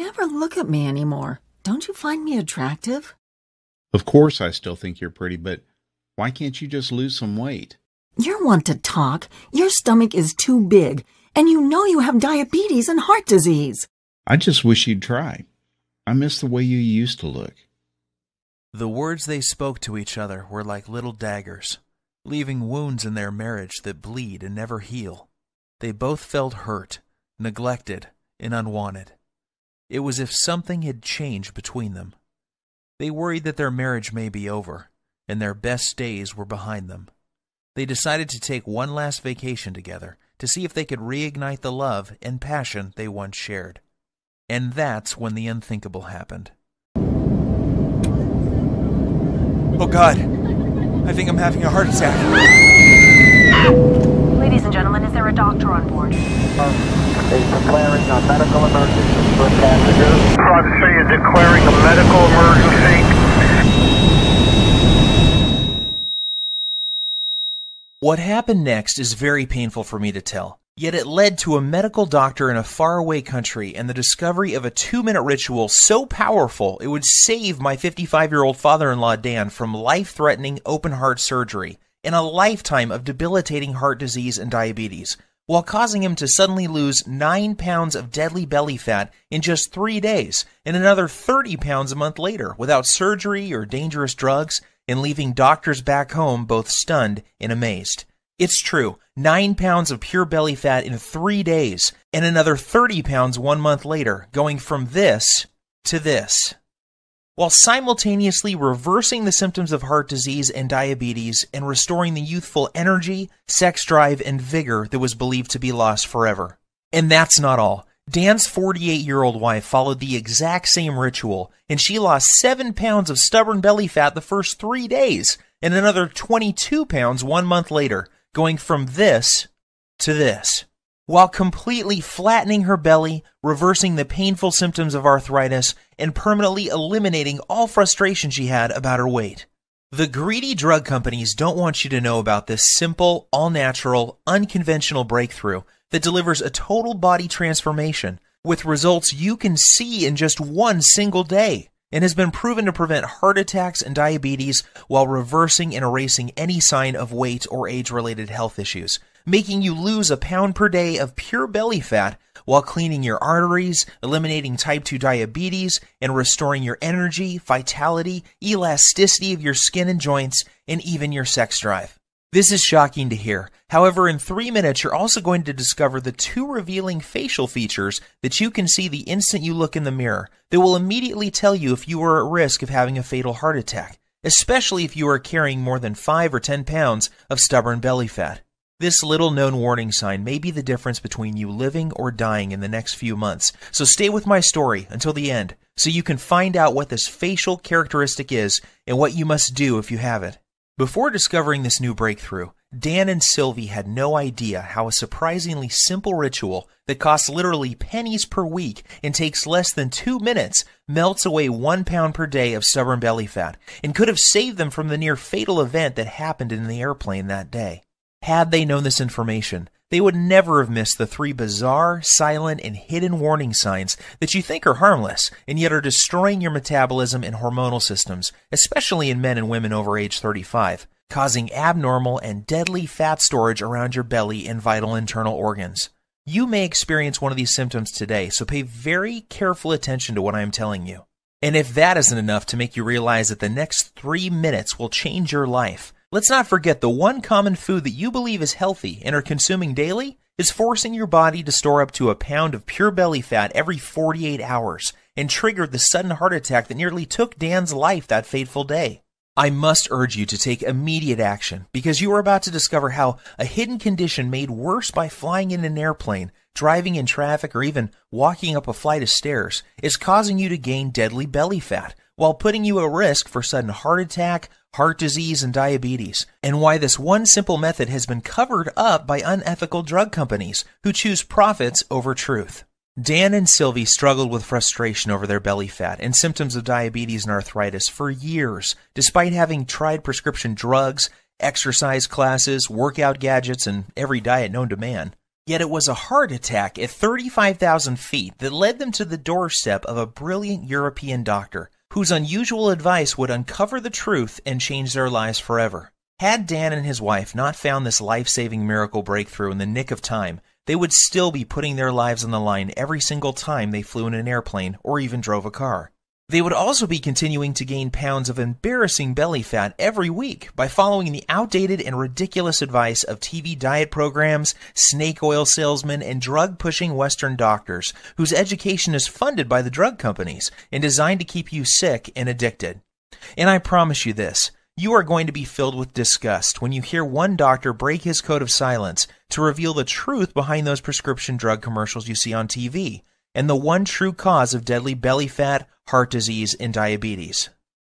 never look at me anymore. Don't you find me attractive? Of course I still think you're pretty, but why can't you just lose some weight? You're one to talk. Your stomach is too big, and you know you have diabetes and heart disease. I just wish you'd try. I miss the way you used to look. The words they spoke to each other were like little daggers, leaving wounds in their marriage that bleed and never heal. They both felt hurt, neglected, and unwanted. It was as if something had changed between them. They worried that their marriage may be over, and their best days were behind them. They decided to take one last vacation together to see if they could reignite the love and passion they once shared. And that's when the unthinkable happened. Oh God, I think I'm having a heart attack. Ladies and gentlemen, is there a doctor on board? Is declaring a medical emergency for passengers. Roger 3 is declaring a medical emergency. What happened next is very painful for me to tell. Yet it led to a medical doctor in a faraway country and the discovery of a 2-minute ritual so powerful it would save my 55-year-old father-in-law Dan from life-threatening open-heart surgery and a lifetime of debilitating heart disease and diabetes, while causing him to suddenly lose 9 pounds of deadly belly fat in just 3 days and another 30 pounds a month later without surgery or dangerous drugs, and leaving doctors back home both stunned and amazed. It's true, 9 pounds of pure belly fat in 3 days, and another 30 pounds 1 month later, going from this to this, while simultaneously reversing the symptoms of heart disease and diabetes and restoring the youthful energy, sex drive, and vigor that was believed to be lost forever. And that's not all. Dan's 48-year-old wife followed the exact same ritual, and she lost 7 pounds of stubborn belly fat the first 3 days, and another 22 pounds 1 month later, going from this to this, while completely flattening her belly, reversing the painful symptoms of arthritis, and permanently eliminating all frustration she had about her weight. The greedy drug companies don't want you to know about this simple, all-natural, unconventional breakthrough that delivers a total body transformation with results you can see in just one single day, and has been proven to prevent heart attacks and diabetes while reversing and erasing any sign of weight or age-related health issues, making you lose a pound per day of pure belly fat while cleaning your arteries, eliminating type 2 diabetes, and restoring your energy, vitality, elasticity of your skin and joints, and even your sex drive. This is shocking to hear. However, in 3 minutes, you're also going to discover the 2 revealing facial features that you can see the instant you look in the mirror that will immediately tell you if you are at risk of having a fatal heart attack, especially if you are carrying more than 5 or 10 pounds of stubborn belly fat. This little-known warning sign may be the difference between you living or dying in the next few months, so stay with my story until the end so you can find out what this facial characteristic is and what you must do if you have it. Before discovering this new breakthrough, Dan and Sylvie had no idea how a surprisingly simple ritual that costs literally pennies per week and takes less than 2 minutes melts away 1 pound per day of stubborn belly fat and could have saved them from the near fatal event that happened in the airplane that day. Had they known this information, they would never have missed the 3 bizarre, silent, and hidden warning signs that you think are harmless and yet are destroying your metabolism and hormonal systems, especially in men and women over age 35, causing abnormal and deadly fat storage around your belly and vital internal organs. You may experience one of these symptoms today, so pay very careful attention to what I am telling you. And if that isn't enough to make you realize that the next 3 minutes will change your life, let's not forget the one common food that you believe is healthy and are consuming daily is forcing your body to store up to a pound of pure belly fat every 48 hours and triggered the sudden heart attack that nearly took Dan's life that fateful day. I must urge you to take immediate action because you are about to discover how a hidden condition made worse by flying in an airplane, driving in traffic, or even walking up a flight of stairs is causing you to gain deadly belly fat while putting you at risk for sudden heart attack, heart disease, and diabetes, and why this one simple method has been covered up by unethical drug companies who choose profits over truth. Dan and Sylvie struggled with frustration over their belly fat and symptoms of diabetes and arthritis for years, despite having tried prescription drugs, exercise classes, workout gadgets, and every diet known to man. Yet it was a heart attack at 35,000 feet that led them to the doorstep of a brilliant European doctor whose unusual advice would uncover the truth and change their lives forever. Had Dan and his wife not found this life-saving miracle breakthrough in the nick of time, they would still be putting their lives on the line every single time they flew in an airplane or even drove a car. They would also be continuing to gain pounds of embarrassing belly fat every week by following the outdated and ridiculous advice of TV diet programs, snake oil salesmen, and drug-pushing Western doctors whose education is funded by the drug companies and designed to keep you sick and addicted. And I promise you this, you are going to be filled with disgust when you hear one doctor break his code of silence to reveal the truth behind those prescription drug commercials you see on TV, and the one true cause of deadly belly fat, heart disease, and diabetes.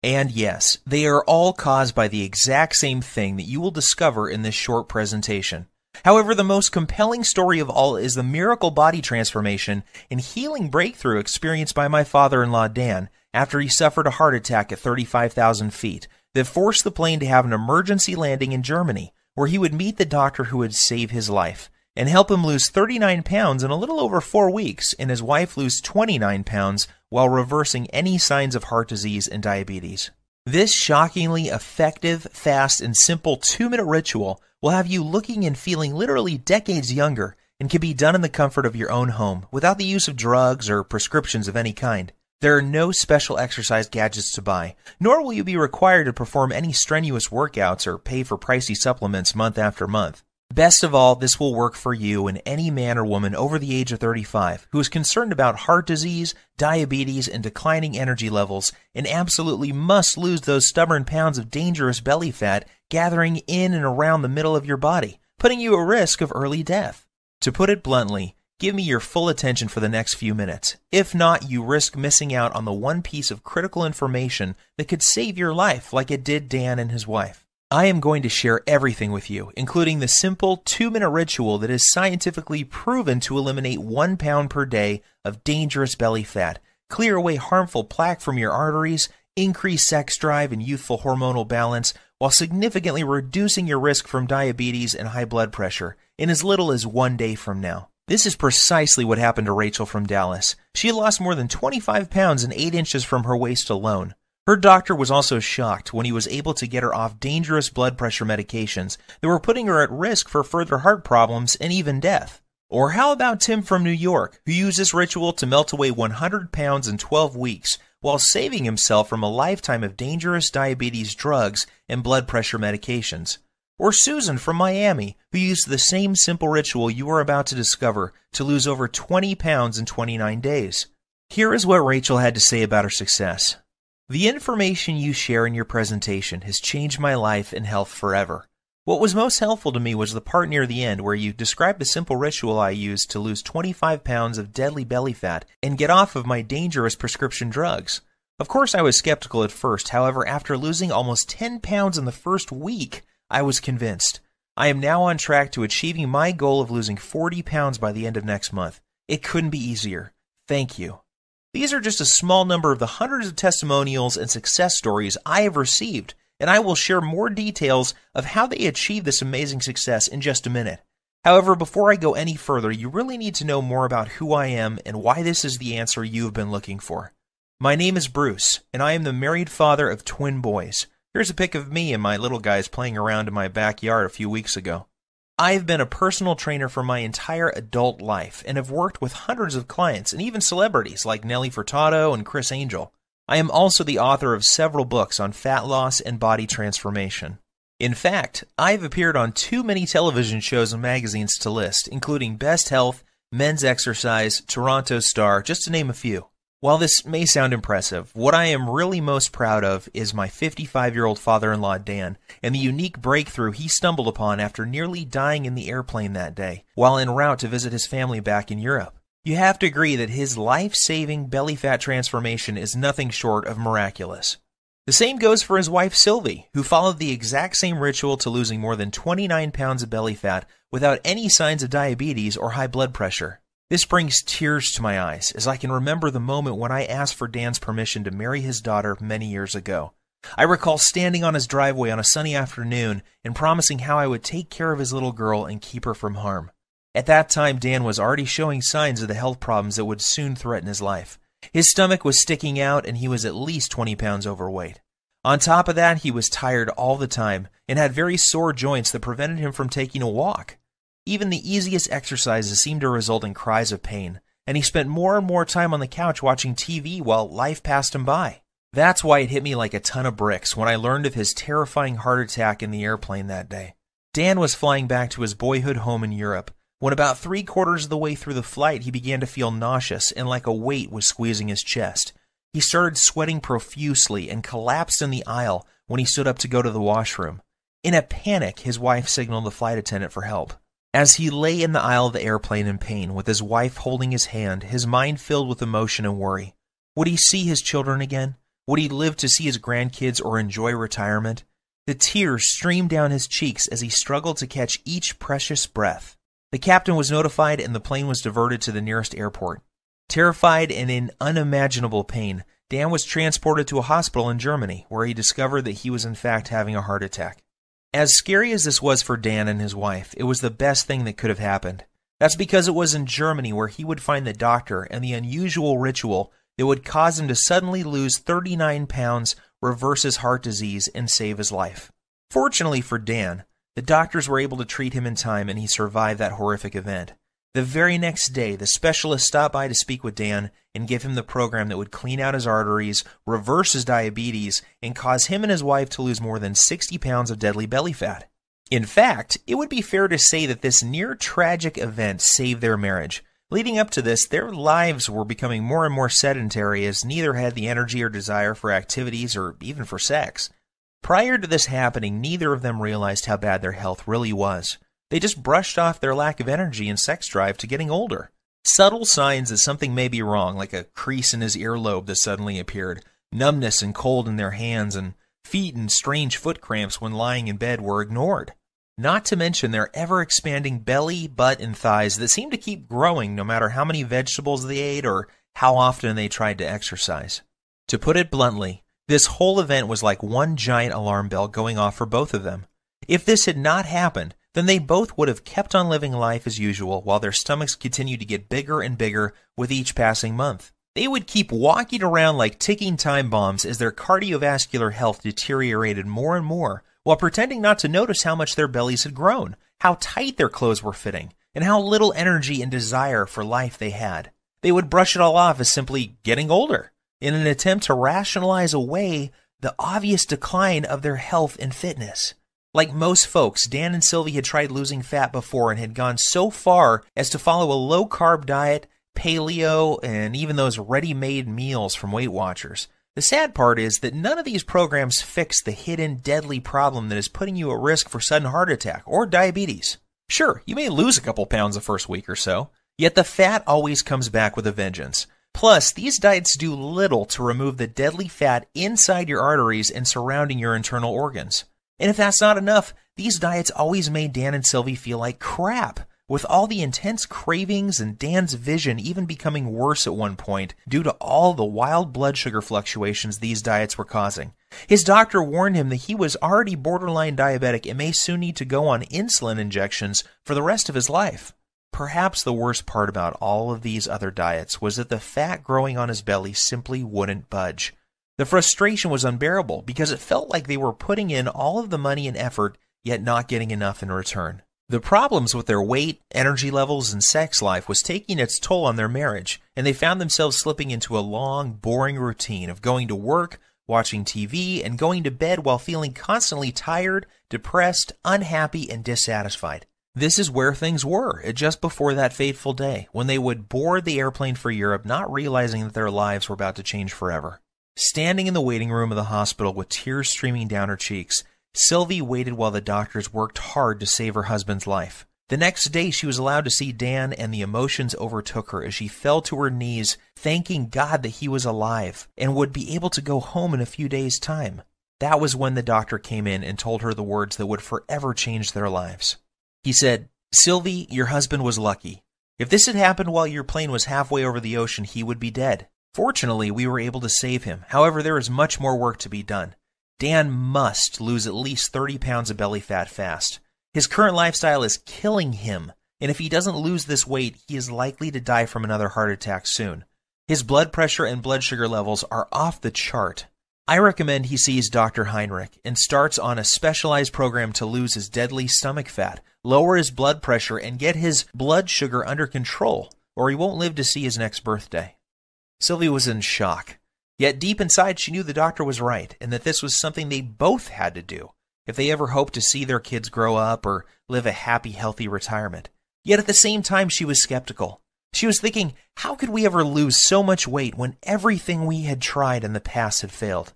And yes, they are all caused by the exact same thing that you will discover in this short presentation. However, the most compelling story of all is the miracle body transformation and healing breakthrough experienced by my father-in-law Dan after he suffered a heart attack at 35,000 feet that forced the plane to have an emergency landing in Germany, where he would meet the doctor who would save his life and help him lose 39 pounds in a little over 4 weeks, and his wife lose 29 pounds while reversing any signs of heart disease and diabetes. This shockingly effective, fast, and simple 2-minute ritual will have you looking and feeling literally decades younger and can be done in the comfort of your own home without the use of drugs or prescriptions of any kind. There are no special exercise gadgets to buy, nor will you be required to perform any strenuous workouts or pay for pricey supplements month after month. Best of all, this will work for you and any man or woman over the age of 35 who is concerned about heart disease, diabetes, and declining energy levels and absolutely must lose those stubborn pounds of dangerous belly fat gathering in and around the middle of your body, putting you at risk of early death. To put it bluntly, give me your full attention for the next few minutes. If not, you risk missing out on the one piece of critical information that could save your life like it did Dan and his wife. I am going to share everything with you, including the simple 2-minute ritual that is scientifically proven to eliminate 1 pound per day of dangerous belly fat, clear away harmful plaque from your arteries, increase sex drive and youthful hormonal balance, while significantly reducing your risk from diabetes and high blood pressure in as little as 1 day from now. This is precisely what happened to Rachel from Dallas. She lost more than 25 pounds and 8 inches from her waist alone. Her doctor was also shocked when he was able to get her off dangerous blood pressure medications that were putting her at risk for further heart problems and even death. Or how about Tim from New York, who used this ritual to melt away 100 pounds in 12 weeks while saving himself from a lifetime of dangerous diabetes drugs and blood pressure medications? Or Susan from Miami, who used the same simple ritual you are about to discover to lose over 20 pounds in 29 days. Here is what Rachel had to say about her success. The information you share in your presentation has changed my life and health forever. What was most helpful to me was the part near the end where you described the simple ritual I used to lose 25 pounds of deadly belly fat and get off of my dangerous prescription drugs. Of course, I was skeptical at first. However, after losing almost 10 pounds in the first week, I was convinced. I am now on track to achieving my goal of losing 40 pounds by the end of next month. It couldn't be easier. Thank you. These are just a small number of the hundreds of testimonials and success stories I have received, and I will share more details of how they achieved this amazing success in just a minute. However, before I go any further, you really need to know more about who I am and why this is the answer you have been looking for. My name is Bruce, and I am the married father of twin boys. Here's a pic of me and my little guys playing around in my backyard a few weeks ago. I've been a personal trainer for my entire adult life and have worked with hundreds of clients and even celebrities like Nelly Furtado and Chris Angel. I am also the author of several books on fat loss and body transformation. In fact, I've appeared on too many television shows and magazines to list, including Best Health, Men's Exercise, Toronto Star, just to name a few. While this may sound impressive, what I am really most proud of is my 55-year-old father-in-law Dan and the unique breakthrough he stumbled upon after nearly dying in the airplane that day while en route to visit his family back in Europe. You have to agree that his life-saving belly fat transformation is nothing short of miraculous. The same goes for his wife Sylvie, who followed the exact same ritual to losing more than 29 pounds of belly fat without any signs of diabetes or high blood pressure. This brings tears to my eyes as I can remember the moment when I asked for Dan's permission to marry his daughter many years ago. I recall standing on his driveway on a sunny afternoon and promising how I would take care of his little girl and keep her from harm. At that time, Dan was already showing signs of the health problems that would soon threaten his life. His stomach was sticking out, and he was at least 20 pounds overweight. On top of that, he was tired all the time and had very sore joints that prevented him from taking a walk. Even the easiest exercises seemed to result in cries of pain, and he spent more and more time on the couch watching TV while life passed him by. That's why it hit me like a ton of bricks when I learned of his terrifying heart attack in the airplane that day. Dan was flying back to his boyhood home in Europe. When about 3/4 of the way through the flight, he began to feel nauseous and like a weight was squeezing his chest. He started sweating profusely and collapsed in the aisle when he stood up to go to the washroom. In a panic, his wife signaled the flight attendant for help. As he lay in the aisle of the airplane in pain, with his wife holding his hand, his mind filled with emotion and worry. Would he see his children again? Would he live to see his grandkids or enjoy retirement? The tears streamed down his cheeks as he struggled to catch each precious breath. The captain was notified and the plane was diverted to the nearest airport. Terrified and in unimaginable pain, Dan was transported to a hospital in Germany, where he discovered that he was in fact having a heart attack. As scary as this was for Dan and his wife, it was the best thing that could have happened. That's because it was in Germany where he would find the doctor and the unusual ritual that would cause him to suddenly lose 39 pounds, reverse his heart disease, and save his life. Fortunately for Dan, the doctors were able to treat him in time and he survived that horrific event. The very next day, the specialist stopped by to speak with Dan and give him the program that would clean out his arteries, reverse his diabetes, and cause him and his wife to lose more than 60 pounds of deadly belly fat. In fact, it would be fair to say that this near-tragic event saved their marriage. Leading up to this, their lives were becoming more and more sedentary as neither had the energy or desire for activities or even for sex. Prior to this happening, neither of them realized how bad their health really was. They just brushed off their lack of energy and sex drive to getting older. Subtle signs that something may be wrong, like a crease in his earlobe that suddenly appeared, numbness and cold in their hands, and feet and strange foot cramps when lying in bed were ignored. Not to mention their ever-expanding belly, butt, and thighs that seemed to keep growing no matter how many vegetables they ate or how often they tried to exercise. To put it bluntly, this whole event was like one giant alarm bell going off for both of them. If this had not happened, then they both would have kept on living life as usual while their stomachs continued to get bigger and bigger with each passing month. They would keep walking around like ticking time bombs as their cardiovascular health deteriorated more and more, while pretending not to notice how much their bellies had grown, how tight their clothes were fitting, and how little energy and desire for life they had. They would brush it all off as simply getting older, in an attempt to rationalize away the obvious decline of their health and fitness. Like most folks, Dan and Sylvie had tried losing fat before and had gone so far as to follow a low-carb diet, paleo, and even those ready-made meals from Weight Watchers. The sad part is that none of these programs fix the hidden deadly problem that is putting you at risk for sudden heart attack or diabetes. Sure, you may lose a couple pounds the first week or so, yet the fat always comes back with a vengeance. Plus, these diets do little to remove the deadly fat inside your arteries and surrounding your internal organs. And if that's not enough, these diets always made Dan and Sylvie feel like crap, with all the intense cravings and Dan's vision even becoming worse at one point due to all the wild blood sugar fluctuations these diets were causing. His doctor warned him that he was already borderline diabetic and may soon need to go on insulin injections for the rest of his life. Perhaps the worst part about all of these other diets was that the fat growing on his belly simply wouldn't budge. The frustration was unbearable because it felt like they were putting in all of the money and effort, yet not getting enough in return. The problems with their weight, energy levels, and sex life was taking its toll on their marriage, and they found themselves slipping into a long, boring routine of going to work, watching TV, and going to bed while feeling constantly tired, depressed, unhappy, and dissatisfied. This is where things were just before that fateful day, when they would board the airplane for Europe, not realizing that their lives were about to change forever. Standing in the waiting room of the hospital with tears streaming down her cheeks, Sylvie waited while the doctors worked hard to save her husband's life. The next day, she was allowed to see Dan, and the emotions overtook her as she fell to her knees, thanking God that he was alive and would be able to go home in a few days' time. That was when the doctor came in and told her the words that would forever change their lives. He said, "Sylvie, your husband was lucky. If this had happened while your plane was halfway over the ocean, he would be dead. Fortunately, we were able to save him. However, there is much more work to be done. Dan must lose at least 30 pounds of belly fat fast. His current lifestyle is killing him, and if he doesn't lose this weight, he is likely to die from another heart attack soon. His blood pressure and blood sugar levels are off the chart. I recommend he sees Dr. Heinrich and starts on a specialized program to lose his deadly stomach fat, lower his blood pressure, and get his blood sugar under control, or he won't live to see his next birthday. Sylvie was in shock. Yet deep inside, she knew the doctor was right, and that this was something they both had to do if they ever hoped to see their kids grow up or live a happy, healthy retirement. Yet at the same time, she was skeptical. She was thinking, how could we ever lose so much weight when everything we had tried in the past had failed?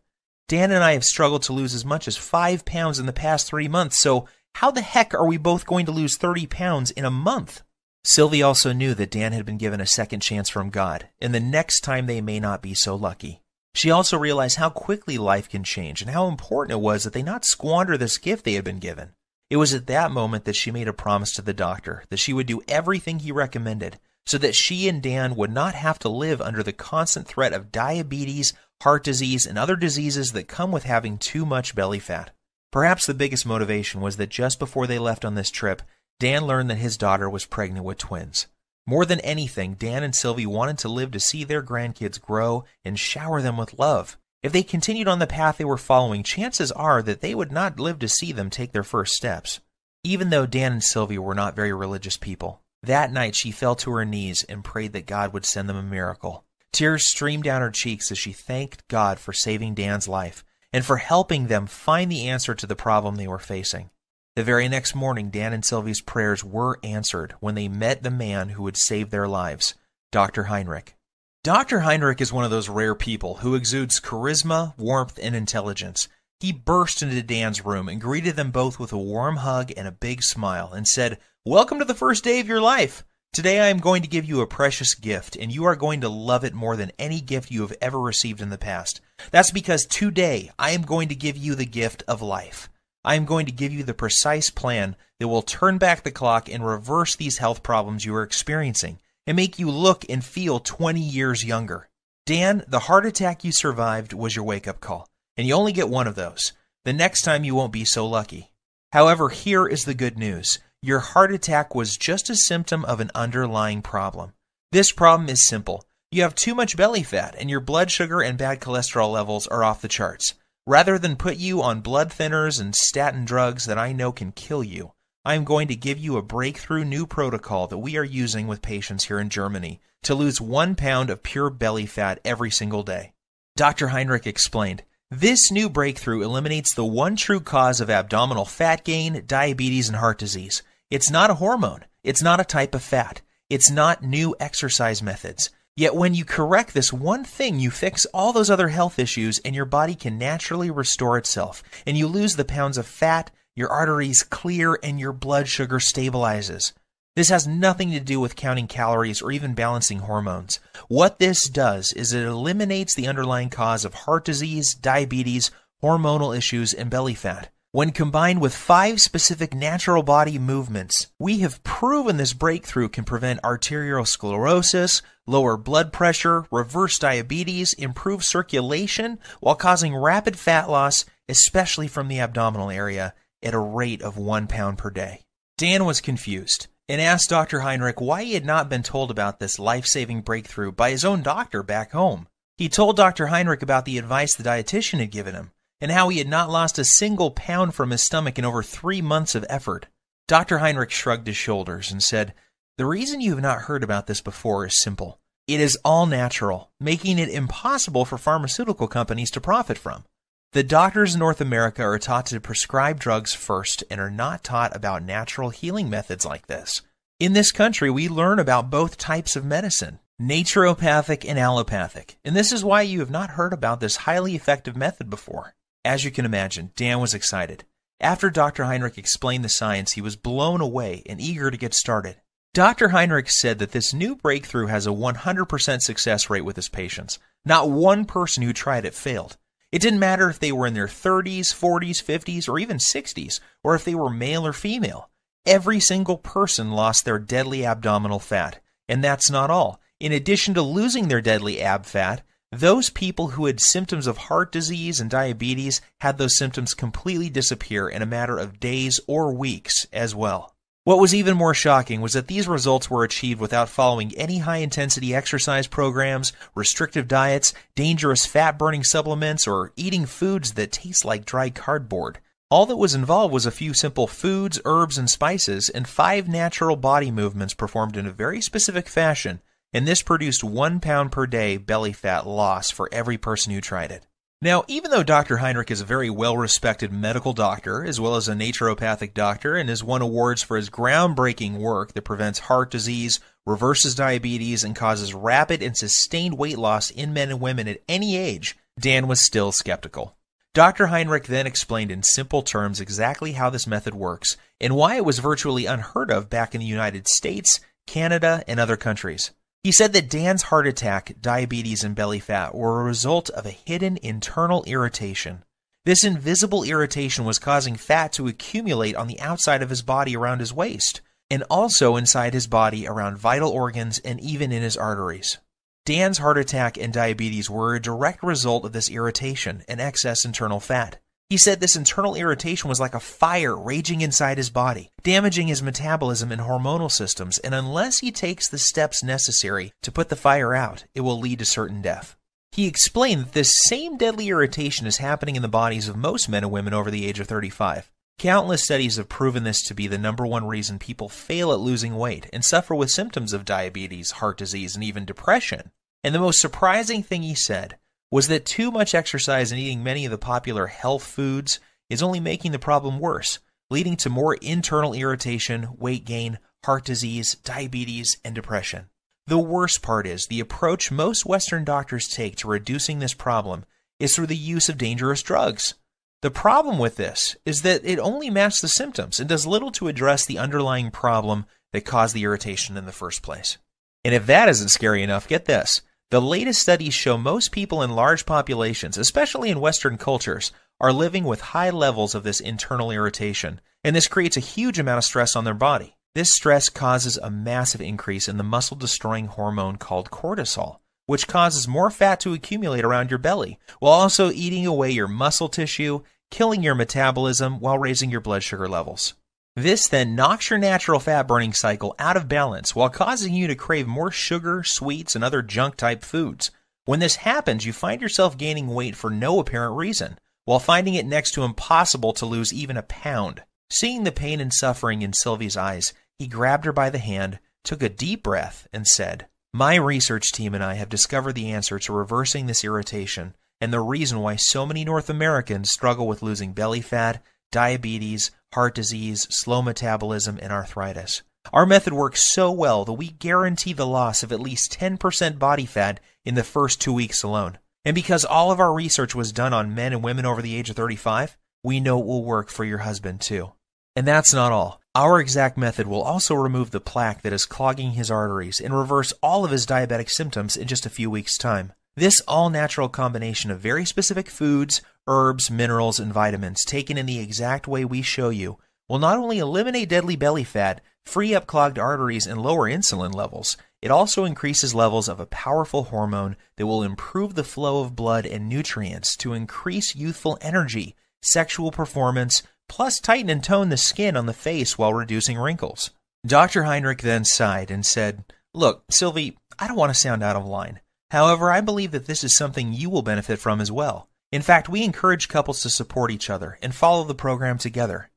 Dan and I have struggled to lose as much as 5 pounds in the past 3 months, so how the heck are we both going to lose 30 pounds in a month? Sylvie also knew that Dan had been given a second chance from God, and the next time they may not be so lucky. She also realized how quickly life can change and how important it was that they not squander this gift they had been given. It was at that moment that she made a promise to the doctor that she would do everything he recommended so that she and Dan would not have to live under the constant threat of diabetes, heart disease, and other diseases that come with having too much belly fat. Perhaps the biggest motivation was that just before they left on this trip, Dan learned that his daughter was pregnant with twins. More than anything, Dan and Sylvie wanted to live to see their grandkids grow and shower them with love. If they continued on the path they were following, chances are that they would not live to see them take their first steps. Even though Dan and Sylvie were not very religious people, that night she fell to her knees and prayed that God would send them a miracle. Tears streamed down her cheeks as she thanked God for saving Dan's life and for helping them find the answer to the problem they were facing. The very next morning, Dan and Sylvie's prayers were answered when they met the man who would save their lives, Dr. Heinrich. Dr. Heinrich is one of those rare people who exudes charisma, warmth, and intelligence. He burst into Dan's room and greeted them both with a warm hug and a big smile and said, "Welcome to the first day of your life. Today I am going to give you a precious gift, and you are going to love it more than any gift you have ever received in the past. That's because today I am going to give you the gift of life. I am going to give you the precise plan that will turn back the clock and reverse these health problems you are experiencing and make you look and feel 20 years younger. Dan, the heart attack you survived was your wake-up call, and you only get one of those. The next time you won't be so lucky. However, here is the good news. Your heart attack was just a symptom of an underlying problem. This problem is simple. You have too much belly fat, and your blood sugar and bad cholesterol levels are off the charts. Rather than put you on blood thinners and statin drugs that I know can kill you, I am going to give you a breakthrough new protocol that we are using with patients here in Germany to lose 1 pound of pure belly fat every single day. Dr. Heinrich explained, this new breakthrough eliminates the one true cause of abdominal fat gain, diabetes, and heart disease. It's not a hormone. It's not a type of fat. It's not new exercise methods. Yet when you correct this one thing, you fix all those other health issues and your body can naturally restore itself. And you lose the pounds of fat, your arteries clear, and your blood sugar stabilizes. This has nothing to do with counting calories or even balancing hormones. What this does is it eliminates the underlying cause of heart disease, diabetes, hormonal issues, and belly fat. When combined with 5 specific natural body movements, we have proven this breakthrough can prevent arteriosclerosis, lower blood pressure, reverse diabetes, improve circulation, while causing rapid fat loss, especially from the abdominal area, at a rate of 1 pound per day. Dan was confused and asked Dr. Heinrich why he had not been told about this life-saving breakthrough by his own doctor back home. He told Dr. Heinrich about the advice the dietitian had given him, and how he had not lost a single pound from his stomach in over 3 months of effort. Dr. Heinrich shrugged his shoulders and said, "The reason you have not heard about this before is simple. It is all natural, making it impossible for pharmaceutical companies to profit from. The doctors in North America are taught to prescribe drugs first and are not taught about natural healing methods like this. In this country, we learn about both types of medicine, naturopathic and allopathic, and this is why you have not heard about this highly effective method before." As you can imagine, Dan was excited. After Dr. Heinrich explained the science, he was blown away and eager to get started. Dr. Heinrich said that this new breakthrough has a 100% success rate with his patients. Not one person who tried it failed. It didn't matter if they were in their 30s, 40s, 50s, or even 60s, or if they were male or female. Every single person lost their deadly abdominal fat. And that's not all. In addition to losing their deadly ab fat, those people who had symptoms of heart disease and diabetes had those symptoms completely disappear in a matter of days or weeks as well. What was even more shocking was that these results were achieved without following any high-intensity exercise programs, restrictive diets, dangerous fat-burning supplements, or eating foods that taste like dry cardboard. All that was involved was a few simple foods, herbs, and spices, and 5 natural body movements performed in a very specific fashion, and this produced 1 pound per day belly fat loss for every person who tried it. Now, even though Dr. Heinrich is a very well-respected medical doctor, as well as a naturopathic doctor, and has won awards for his groundbreaking work that prevents heart disease, reverses diabetes, and causes rapid and sustained weight loss in men and women at any age, Dan was still skeptical. Dr. Heinrich then explained in simple terms exactly how this method works, and why it was virtually unheard of back in the United States, Canada, and other countries. He said that Dan's heart attack, diabetes, and belly fat were a result of a hidden internal irritation. This invisible irritation was causing fat to accumulate on the outside of his body around his waist, and also inside his body around vital organs and even in his arteries. Dan's heart attack and diabetes were a direct result of this irritation and excess internal fat. He said this internal irritation was like a fire raging inside his body, damaging his metabolism and hormonal systems, and unless he takes the steps necessary to put the fire out, it will lead to certain death. He explained that this same deadly irritation is happening in the bodies of most men and women over the age of 35. Countless studies have proven this to be the #1 reason people fail at losing weight and suffer with symptoms of diabetes, heart disease, and even depression. And the most surprising thing he said was that too much exercise and eating many of the popular health foods is only making the problem worse, leading to more internal irritation, weight gain, heart disease, diabetes, and depression. The worst part is the approach most Western doctors take to reducing this problem is through the use of dangerous drugs. The problem with this is that it only masks the symptoms and does little to address the underlying problem that caused the irritation in the first place. And if that isn't scary enough, get this. The latest studies show most people in large populations, especially in Western cultures, are living with high levels of this internal irritation, and this creates a huge amount of stress on their body. This stress causes a massive increase in the muscle-destroying hormone called cortisol, which causes more fat to accumulate around your belly, while also eating away your muscle tissue, killing your metabolism while raising your blood sugar levels. This then knocks your natural fat-burning cycle out of balance while causing you to crave more sugar, sweets, and other junk-type foods. When this happens, you find yourself gaining weight for no apparent reason, while finding it next to impossible to lose even a pound. Seeing the pain and suffering in Sylvie's eyes, he grabbed her by the hand, took a deep breath, and said, "My research team and I have discovered the answer to reversing this irritation and the reason why so many North Americans struggle with losing belly fat, diabetes, heart disease, slow metabolism, and arthritis. Our method works so well that we guarantee the loss of at least 10% body fat in the first 2 weeks alone. And because all of our research was done on men and women over the age of 35, we know it will work for your husband too. And that's not all. Our exact method will also remove the plaque that is clogging his arteries and reverse all of his diabetic symptoms in just a few weeks' time. This all-natural combination of very specific foods, herbs, minerals, and vitamins taken in the exact way we show you will not only eliminate deadly belly fat, free up clogged arteries, and lower insulin levels, it also increases levels of a powerful hormone that will improve the flow of blood and nutrients to increase youthful energy, sexual performance, plus tighten and tone the skin on the face while reducing wrinkles." Dr. Heinrich then sighed and said, "Look, Sylvie, I don't want to sound out of line. However, I believe that this is something you will benefit from as well. In fact, we encourage couples to support each other and follow the program together.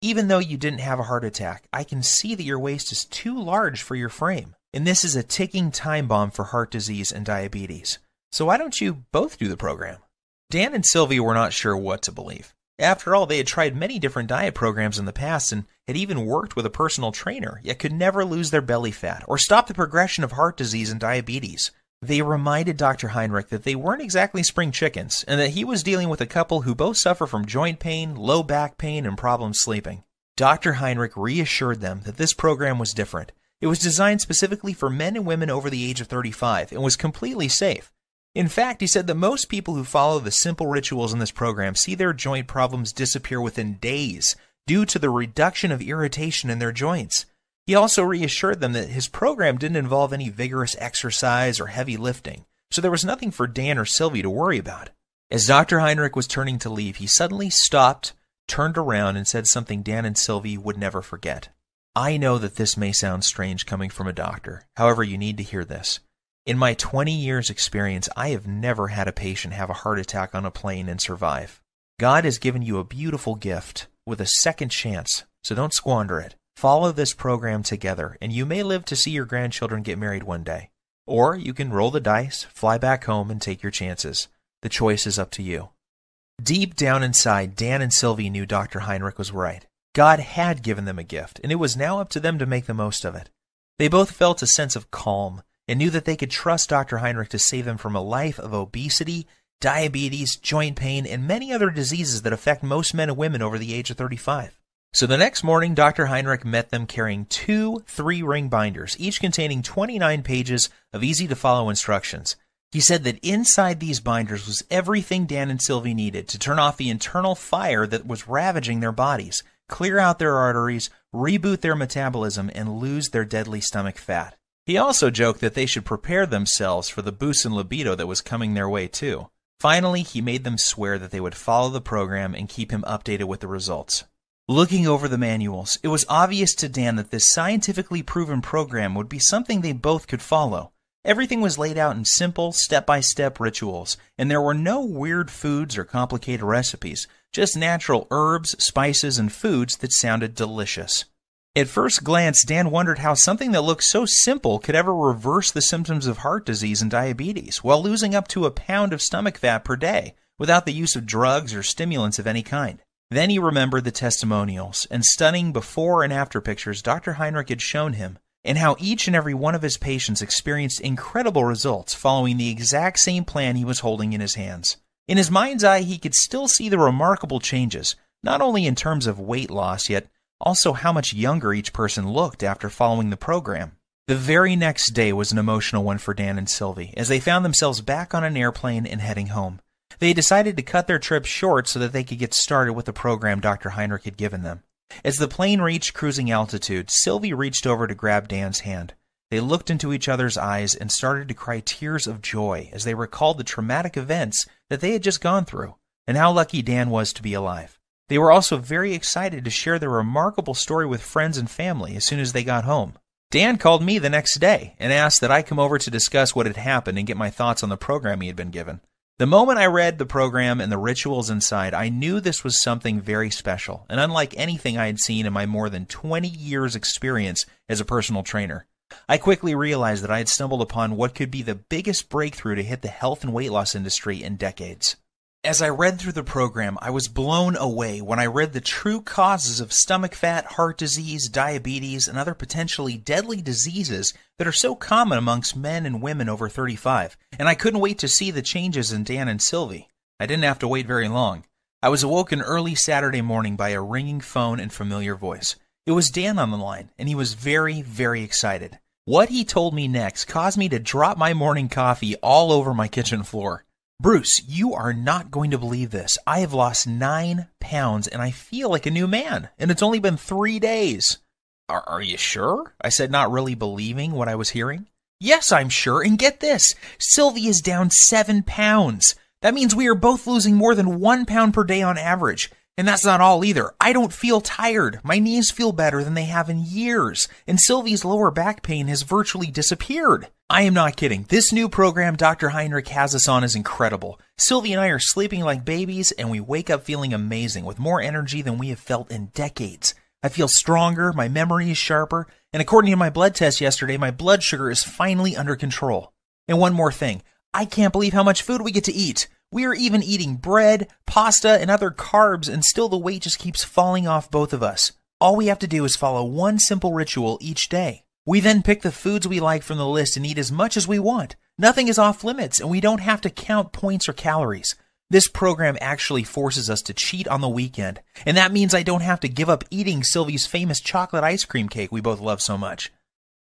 Even though you didn't have a heart attack, I can see that your waist is too large for your frame, and this is a ticking time bomb for heart disease and diabetes. So why don't you both do the program?" Dan and Sylvie were not sure what to believe. After all, they had tried many different diet programs in the past and had even worked with a personal trainer, yet could never lose their belly fat or stop the progression of heart disease and diabetes. They reminded Dr. Heinrich that they weren't exactly spring chickens, and that he was dealing with a couple who both suffer from joint pain, low back pain, and problems sleeping. Dr. Heinrich reassured them that this program was different. It was designed specifically for men and women over the age of 35 and was completely safe. In fact, he said that most people who follow the simple rituals in this program see their joint problems disappear within days due to the reduction of irritation in their joints. He also reassured them that his program didn't involve any vigorous exercise or heavy lifting, so there was nothing for Dan or Sylvie to worry about. As Dr. Heinrich was turning to leave, he suddenly stopped, turned around, and said something Dan and Sylvie would never forget. I know that this may sound strange coming from a doctor. However, you need to hear this. In my 20 years experience, I have never had a patient have a heart attack on a plane and survive. God has given you a beautiful gift with a second chance, so don't squander it. Follow this program together, and you may live to see your grandchildren get married one day. Or you can roll the dice, fly back home, and take your chances. The choice is up to you. Deep down inside, Dan and Sylvie knew Dr. Heinrich was right. God had given them a gift, and it was now up to them to make the most of it. They both felt a sense of calm and knew that they could trust Dr. Heinrich to save them from a life of obesity, diabetes, joint pain, and many other diseases that affect most men and women over the age of 35. So the next morning, Dr. Heinrich met them carrying 2 3-ring binders, each containing 29 pages of easy-to-follow instructions. He said that inside these binders was everything Dan and Sylvie needed to turn off the internal fire that was ravaging their bodies, clear out their arteries, reboot their metabolism, and lose their deadly stomach fat. He also joked that they should prepare themselves for the boost in libido that was coming their way too. Finally, he made them swear that they would follow the program and keep him updated with the results. Looking over the manuals, it was obvious to Dan that this scientifically proven program would be something they both could follow. Everything was laid out in simple, step-by-step rituals, and there were no weird foods or complicated recipes, just natural herbs, spices, and foods that sounded delicious. At first glance, Dan wondered how something that looked so simple could ever reverse the symptoms of heart disease and diabetes while losing up to a pound of stomach fat per day without the use of drugs or stimulants of any kind. Then he remembered the testimonials and stunning before and after pictures Dr. Heinrich had shown him, and how each and every one of his patients experienced incredible results following the exact same plan he was holding in his hands. In his mind's eye, he could still see the remarkable changes, not only in terms of weight loss, yet also how much younger each person looked after following the program. The very next day was an emotional one for Dan and Sylvie, as they found themselves back on an airplane and heading home. They decided to cut their trip short so that they could get started with the program Dr. Heinrich had given them. As the plane reached cruising altitude, Sylvie reached over to grab Dan's hand. They looked into each other's eyes and started to cry tears of joy as they recalled the traumatic events that they had just gone through, and how lucky Dan was to be alive. They were also very excited to share their remarkable story with friends and family as soon as they got home. Dan called me the next day and asked that I come over to discuss what had happened and get my thoughts on the program he had been given. The moment I read the program and the rituals inside, I knew this was something very special and unlike anything I had seen in my more than 20 years' experience as a personal trainer. I quickly realized that I had stumbled upon what could be the biggest breakthrough to hit the health and weight loss industry in decades. As I read through the program, I was blown away when I read the true causes of stomach fat, heart disease, diabetes, and other potentially deadly diseases that are so common amongst men and women over 35, and I couldn't wait to see the changes in Dan and Sylvie. I didn't have to wait very long. I was awoken early Saturday morning by a ringing phone and familiar voice. It was Dan on the line, and he was very, very excited. What he told me next caused me to drop my morning coffee all over my kitchen floor. Bruce, you are not going to believe this. I have lost 9 pounds and I feel like a new man, and it's only been 3 days. Are you sure? I said, not really believing what I was hearing. Yes, I'm sure, and get this. Sylvie is down 7 pounds. That means we are both losing more than 1 pound per day on average. And that's not all either. I don't feel tired. My knees feel better than they have in years, and Sylvie's lower back pain has virtually disappeared. I am not kidding. This new program Dr. Heinrich has us on is incredible. Sylvie and I are sleeping like babies, and we wake up feeling amazing with more energy than we have felt in decades. I feel stronger, my memory is sharper, and according to my blood test yesterday, my blood sugar is finally under control. And one more thing. I can't believe how much food we get to eat. We are even eating bread, pasta, and other carbs, and still the weight just keeps falling off both of us. All we have to do is follow one simple ritual each day. We then pick the foods we like from the list and eat as much as we want. Nothing is off limits, and we don't have to count points or calories. This program actually forces us to cheat on the weekend, and that means I don't have to give up eating Sylvie's famous chocolate ice cream cake we both love so much.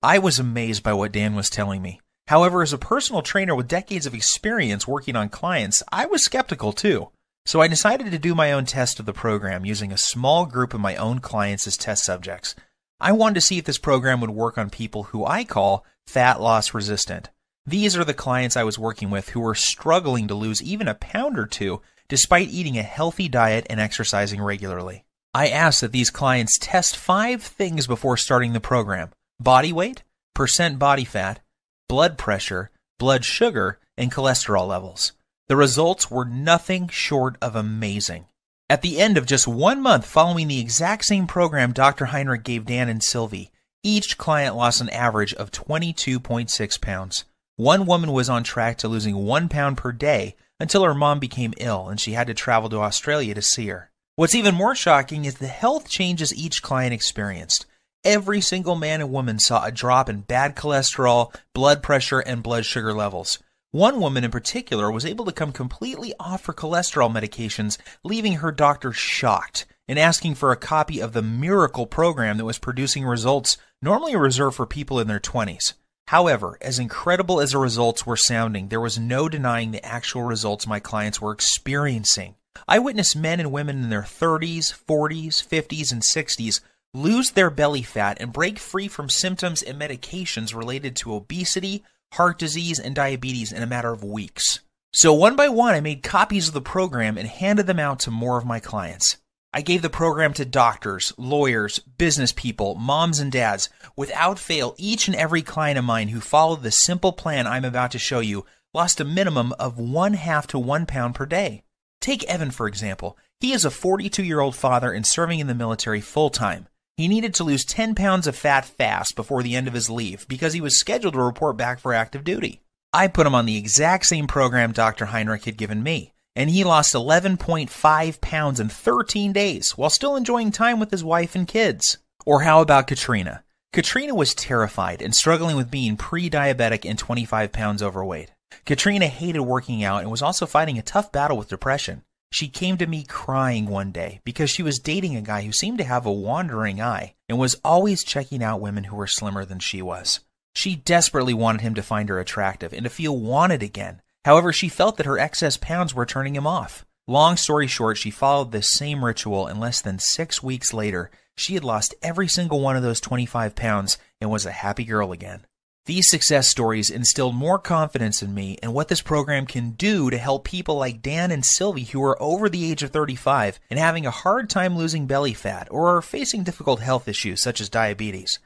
I was amazed by what Dan was telling me. However, as a personal trainer with decades of experience working on clients, I was skeptical too. So I decided to do my own test of the program using a small group of my own clients as test subjects. I wanted to see if this program would work on people who I call fat loss resistant. These are the clients I was working with who were struggling to lose even a pound or two despite eating a healthy diet and exercising regularly. I asked that these clients test 5 things before starting the program: body weight, percent body fat, blood pressure, blood sugar, and cholesterol levels. The results were nothing short of amazing. At the end of just 1 month following the exact same program Dr. Heinrich gave Dan and Sylvie, each client lost an average of 22.6 pounds. One woman was on track to losing 1 pound per day until her mom became ill and she had to travel to Australia to see her. What's even more shocking is the health changes each client experienced. Every single man and woman saw a drop in bad cholesterol, blood pressure, and blood sugar levels. One woman in particular was able to come completely off her cholesterol medications, leaving her doctor shocked and asking for a copy of the miracle program that was producing results normally reserved for people in their 20s. However, as incredible as the results were sounding, there was no denying the actual results my clients were experiencing. I witnessed men and women in their 30s, 40s, 50s, and 60s lose their belly fat and break free from symptoms and medications related to obesity, heart disease, and diabetes in a matter of weeks. So one by one, I made copies of the program and handed them out to more of my clients. I gave the program to doctors, lawyers, business people, moms and dads. Without fail, each and every client of mine who followed the simple plan I'm about to show you lost a minimum of 1/2 to 1 pound per day. Take Evan, for example. He is a 42-year-old father and serving in the military full-time. He needed to lose 10 pounds of fat fast before the end of his leave because he was scheduled to report back for active duty. I put him on the exact same program Dr. Heinrich had given me, and he lost 11.5 pounds in 13 days while still enjoying time with his wife and kids. Or how about Katrina? Katrina was terrified and struggling with being pre-diabetic and 25 pounds overweight. Katrina hated working out and was also fighting a tough battle with depression. She came to me crying one day because she was dating a guy who seemed to have a wandering eye and was always checking out women who were slimmer than she was. She desperately wanted him to find her attractive and to feel wanted again. However, she felt that her excess pounds were turning him off. Long story short, she followed this same ritual, and less than 6 weeks later, she had lost every single one of those 25 pounds and was a happy girl again. These success stories instilled more confidence in me and what this program can do to help people like Dan and Sylvie who are over the age of 35 and having a hard time losing belly fat or are facing difficult health issues such as diabetes.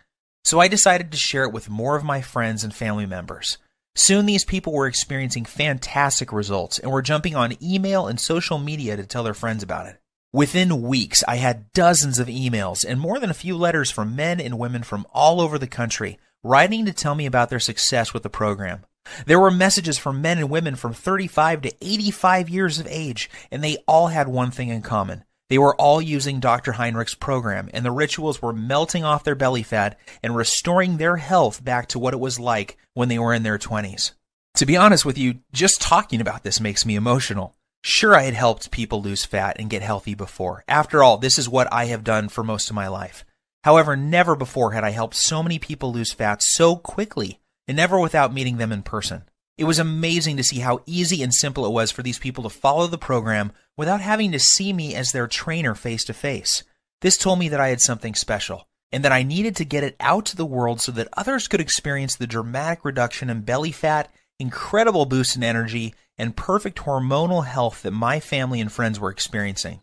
So I decided to share it with more of my friends and family members. Soon these people were experiencing fantastic results and were jumping on email and social media to tell their friends about it. Within weeks, I had dozens of emails and more than a few letters from men and women from all over the country writing to tell me about their success with the program. There were messages from men and women from 35 to 85 years of age, and they all had one thing in common. They were all using Dr. Heinrich's program, and the rituals were melting off their belly fat and restoring their health back to what it was like when they were in their 20s. To be honest with you, just talking about this makes me emotional. Sure, I had helped people lose fat and get healthy before. After all, this is what I have done for most of my life. However, never before had I helped so many people lose fat so quickly, and never without meeting them in person. It was amazing to see how easy and simple it was for these people to follow the program without having to see me as their trainer face to face. This told me that I had something special, and that I needed to get it out to the world so that others could experience the dramatic reduction in belly fat, incredible boost in energy, and perfect hormonal health that my family and friends were experiencing.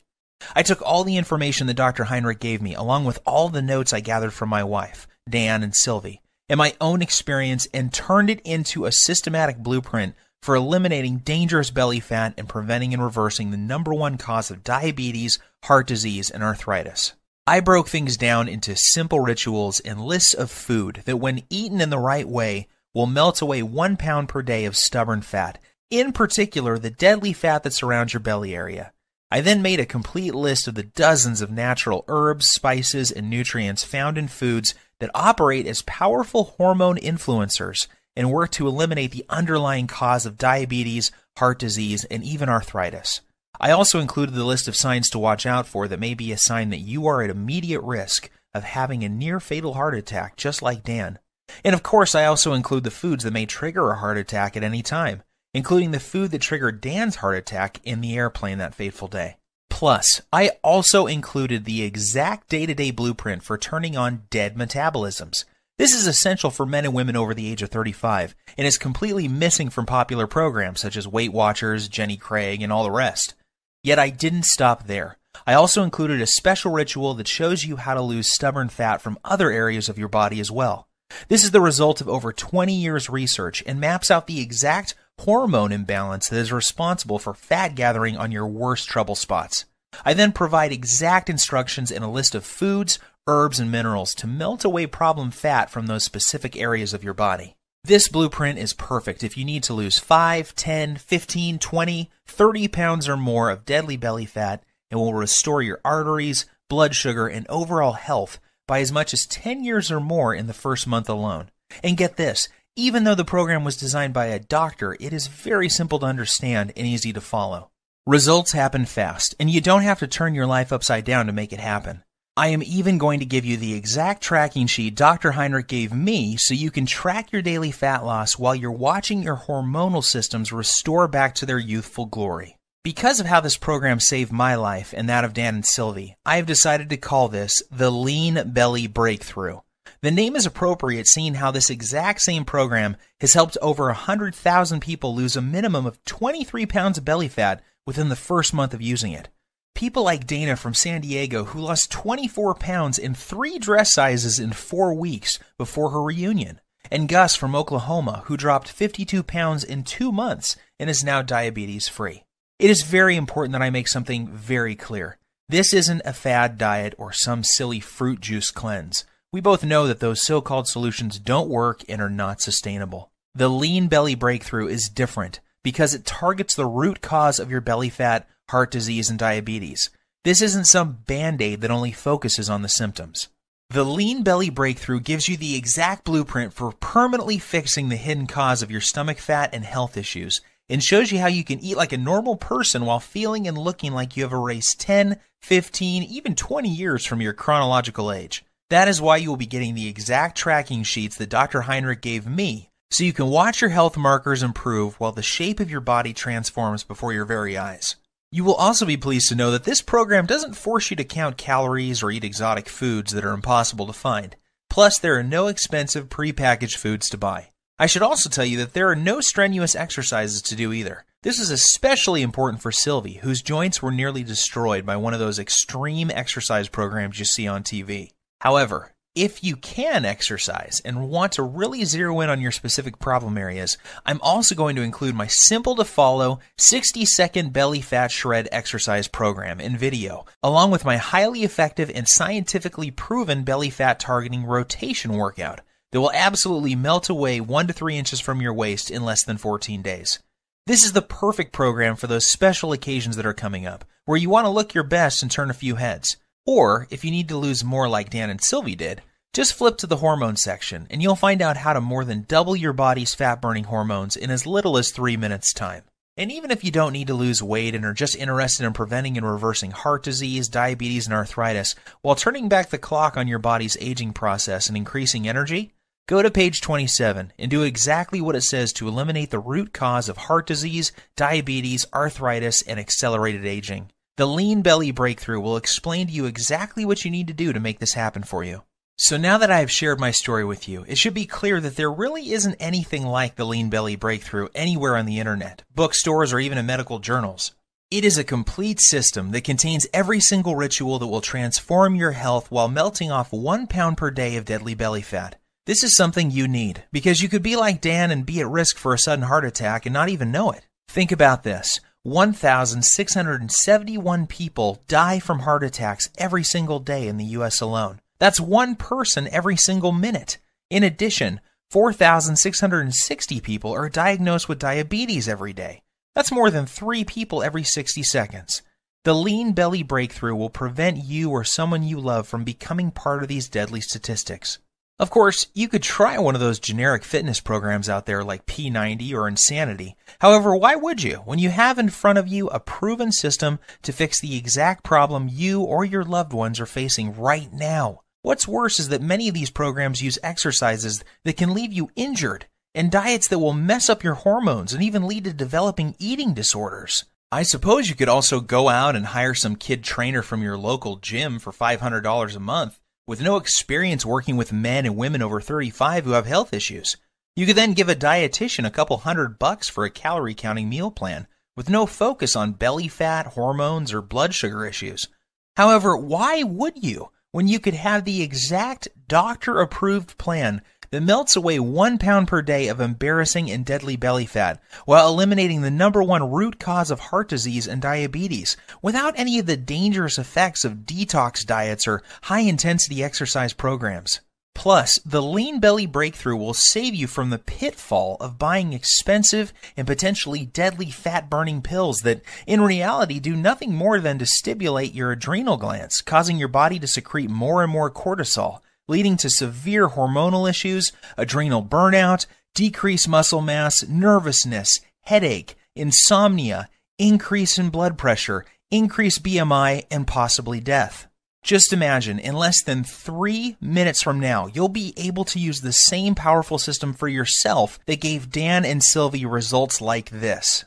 I took all the information that Dr. Heinrich gave me, along with all the notes I gathered from my wife, Dan and Sylvie, and my own experience, and turned it into a systematic blueprint for eliminating dangerous belly fat and preventing and reversing the #1 cause of diabetes, heart disease, and arthritis. I broke things down into simple rituals and lists of food that, when eaten in the right way, will melt away 1 pound per day of stubborn fat, in particular the deadly fat that surrounds your belly area. I then made a complete list of the dozens of natural herbs, spices, and nutrients found in foods that operate as powerful hormone influencers and work to eliminate the underlying cause of diabetes, heart disease, and even arthritis. I also included the list of signs to watch out for that may be a sign that you are at immediate risk of having a near-fatal heart attack, just like Dan. And of course, I also include the foods that may trigger a heart attack at any time, including the food that triggered Dan's heart attack in the airplane that fateful day. Plus, I also included the exact day-to-day blueprint for turning on dead metabolisms. This is essential for men and women over the age of 35, and is completely missing from popular programs such as Weight Watchers, Jenny Craig, and all the rest. Yet I didn't stop there. I also included a special ritual that shows you how to lose stubborn fat from other areas of your body as well. This is the result of over 20 years research and maps out the exact hormone imbalance that is responsible for fat gathering on your worst trouble spots. I then provide exact instructions and a list of foods, herbs, and minerals to melt away problem fat from those specific areas of your body. This blueprint is perfect if you need to lose 5, 10, 15, 20, 30 pounds or more of deadly belly fat and will restore your arteries, blood sugar, and overall health by as much as 10 years or more in the first month alone. And get this, even though the program was designed by a doctor, it is very simple to understand and easy to follow. Results happen fast, and you don't have to turn your life upside down to make it happen. I am even going to give you the exact tracking sheet Dr. Heinrich gave me so you can track your daily fat loss while you're watching your hormonal systems restore back to their youthful glory. Because of how this program saved my life and that of Dan and Sylvie, I have decided to call this the Lean Belly Breakthrough. The name is appropriate seeing how this exact same program has helped over 100,000 people lose a minimum of 23 pounds of belly fat within the first month of using it. People like Dana from San Diego, who lost 24 pounds in 3 dress sizes in 4 weeks before her reunion, and Gus from Oklahoma, who dropped 52 pounds in 2 months and is now diabetes-free. It is very important that I make something very clear. This isn't a fad diet or some silly fruit juice cleanse. We both know that those so-called solutions don't work and are not sustainable. The Lean Belly Breakthrough is different because it targets the root cause of your belly fat, heart disease, and diabetes. This isn't some band-aid that only focuses on the symptoms. The Lean Belly Breakthrough gives you the exact blueprint for permanently fixing the hidden cause of your stomach fat and health issues, and shows you how you can eat like a normal person while feeling and looking like you have erased 10, 15, even 20 years from your chronological age. That is why you will be getting the exact tracking sheets that Dr. Heinrich gave me, so you can watch your health markers improve while the shape of your body transforms before your very eyes. You will also be pleased to know that this program doesn't force you to count calories or eat exotic foods that are impossible to find. Plus, there are no expensive prepackaged foods to buy. I should also tell you that there are no strenuous exercises to do either. This is especially important for Sylvie, whose joints were nearly destroyed by one of those extreme exercise programs you see on TV. However, if you can exercise and want to really zero in on your specific problem areas, I'm also going to include my simple-to-follow 60-second belly fat shred exercise program in video, along with my highly effective and scientifically proven belly fat targeting rotation workout that will absolutely melt away 1 to 3 inches from your waist in less than 14 days. This is the perfect program for those special occasions that are coming up, where you want to look your best and turn a few heads. Or, if you need to lose more like Dan and Sylvie did, just flip to the hormone section and you'll find out how to more than double your body's fat-burning hormones in as little as 3 minutes' time. And even if you don't need to lose weight and are just interested in preventing and reversing heart disease, diabetes, and arthritis, while turning back the clock on your body's aging process and increasing energy, go to page 27 and do exactly what it says to eliminate the root cause of heart disease, diabetes, arthritis, and accelerated aging. The Lean Belly Breakthrough will explain to you exactly what you need to do to make this happen for you. So now that I have shared my story with you, it should be clear that there really isn't anything like the Lean Belly Breakthrough anywhere on the internet, bookstores, or even in medical journals. It is a complete system that contains every single ritual that will transform your health while melting off 1 pound per day of deadly belly fat. This is something you need, because you could be like Dan and be at risk for a sudden heart attack and not even know it. Think about this. 1,671 people die from heart attacks every single day in the U.S. alone. That's 1 person every single minute. In addition, 4,660 people are diagnosed with diabetes every day. That's more than 3 people every 60 seconds. The Lean Belly Breakthrough will prevent you or someone you love from becoming part of these deadly statistics. Of course, you could try one of those generic fitness programs out there like P90 or Insanity. However, why would you when you have in front of you a proven system to fix the exact problem you or your loved ones are facing right now? What's worse is that many of these programs use exercises that can leave you injured and diets that will mess up your hormones and even lead to developing eating disorders. I suppose you could also go out and hire some kid trainer from your local gym for $500 a month with no experience working with men and women over 35 who have health issues. You could then give a dietitian a couple $100 for a calorie counting meal plan with no focus on belly fat, hormones, or blood sugar issues. However, why would you when you could have the exact doctor-approved plan that melts away 1 pound per day of embarrassing and deadly belly fat while eliminating the #1 root cause of heart disease and diabetes without any of the dangerous effects of detox diets or high-intensity exercise programs? Plus, the Lean Belly Breakthrough will save you from the pitfall of buying expensive and potentially deadly fat-burning pills that, in reality, do nothing more than to stimulate your adrenal glands, causing your body to secrete more and more cortisol, leading to severe hormonal issues, adrenal burnout, decreased muscle mass, nervousness, headache, insomnia, increase in blood pressure, increased BMI, and possibly death. Just imagine, in less than 3 minutes from now, you'll be able to use the same powerful system for yourself that gave Dan and Sylvie results like this.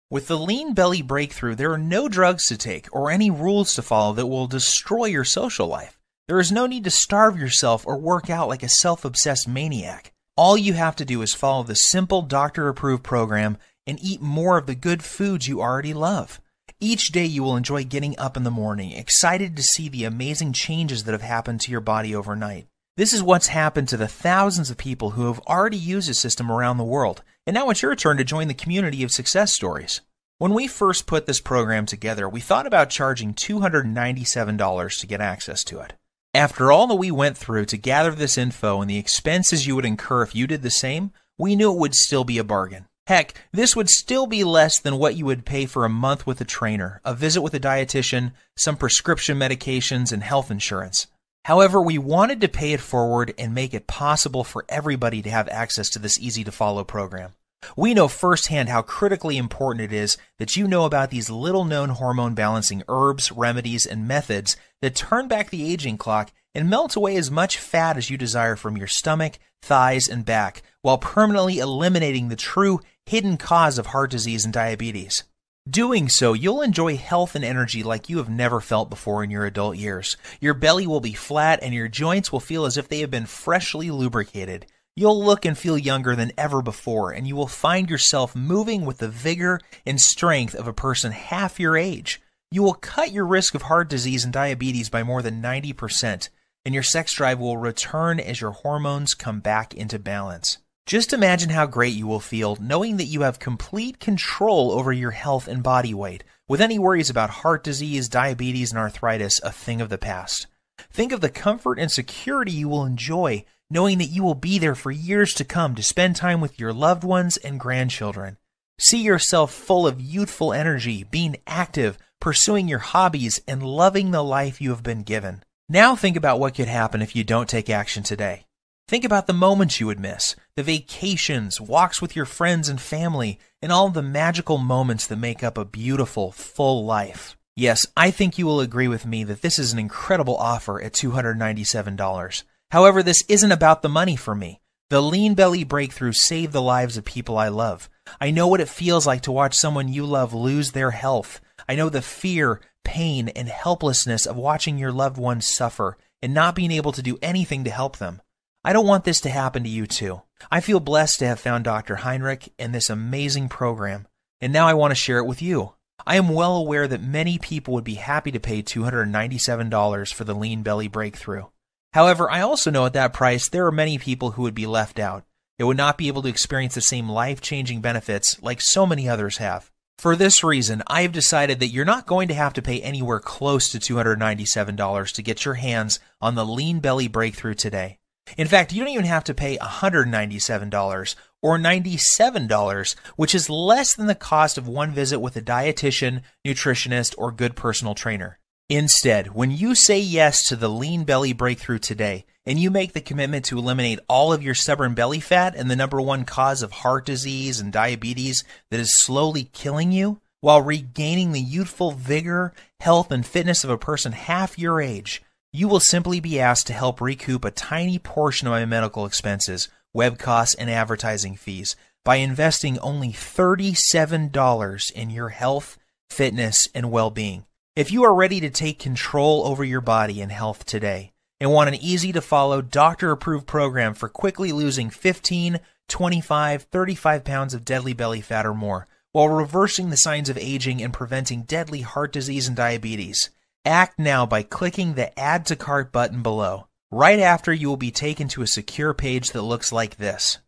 With the Lean Belly Breakthrough, there are no drugs to take or any rules to follow that will destroy your social life. There is no need to starve yourself or work out like a self-obsessed maniac. All you have to do is follow the simple doctor-approved program and eat more of the good foods you already love. Each day you will enjoy getting up in the morning, excited to see the amazing changes that have happened to your body overnight. This is what's happened to the thousands of people who have already used this system around the world, and now it's your turn to join the community of success stories. When we first put this program together, we thought about charging $297 to get access to it. After all that we went through to gather this info and the expenses you would incur if you did the same, we knew it would still be a bargain. Heck, this would still be less than what you would pay for a month with a trainer, a visit with a dietitian, some prescription medications, and health insurance. However, we wanted to pay it forward and make it possible for everybody to have access to this easy-to-follow program. We know firsthand how critically important it is that you know about these little-known hormone-balancing herbs, remedies, and methods that turn back the aging clock and melt away as much fat as you desire from your stomach, thighs, and back, while permanently eliminating the true hidden cause of heart disease and diabetes. Doing so, you'll enjoy health and energy like you have never felt before in your adult years. Your belly will be flat and your joints will feel as if they have been freshly lubricated. You'll look and feel younger than ever before, and you will find yourself moving with the vigor and strength of a person half your age. You will cut your risk of heart disease and diabetes by more than 90%, and your sex drive will return as your hormones come back into balance. Just imagine how great you will feel knowing that you have complete control over your health and body weight, with any worries about heart disease, diabetes, and arthritis a thing of the past. Think of the comfort and security you will enjoy knowing that you will be there for years to come to spend time with your loved ones and grandchildren. See yourself full of youthful energy, being active, pursuing your hobbies, and loving the life you have been given. Now think about what could happen if you don't take action today. Think about the moments you would miss, the vacations, walks with your friends and family, and all the magical moments that make up a beautiful, full life. Yes, I think you will agree with me that this is an incredible offer at $297. However, this isn't about the money for me. The Lean Belly Breakthrough saved the lives of people I love. I know what it feels like to watch someone you love lose their health. I know the fear, pain, and helplessness of watching your loved ones suffer and not being able to do anything to help them. I don't want this to happen to you too. I feel blessed to have found Dr. Heinrich and this amazing program, and now I want to share it with you. I am well aware that many people would be happy to pay $297 for the Lean Belly Breakthrough. However, I also know at that price there are many people who would be left out. They would not be able to experience the same life-changing benefits like so many others have. For this reason, I have decided that you're not going to have to pay anywhere close to $297 to get your hands on the Lean Belly Breakthrough today. In fact, you don't even have to pay $197 or $97, which is less than the cost of one visit with a dietitian, nutritionist, or good personal trainer. Instead, when you say yes to the Lean Belly Breakthrough today, and you make the commitment to eliminate all of your stubborn belly fat and the #1 cause of heart disease and diabetes that is slowly killing you, while regaining the youthful vigor, health, and fitness of a person half your age, you will simply be asked to help recoup a tiny portion of my medical expenses, web costs, and advertising fees by investing only $37 in your health, fitness, and well-being. If you are ready to take control over your body and health today and want an easy-to-follow, doctor-approved program for quickly losing 15, 25, 35 pounds of deadly belly fat or more while reversing the signs of aging and preventing deadly heart disease and diabetes, Act now by clicking the Add to Cart button below. Right after, you will be taken to a secure page that looks like this.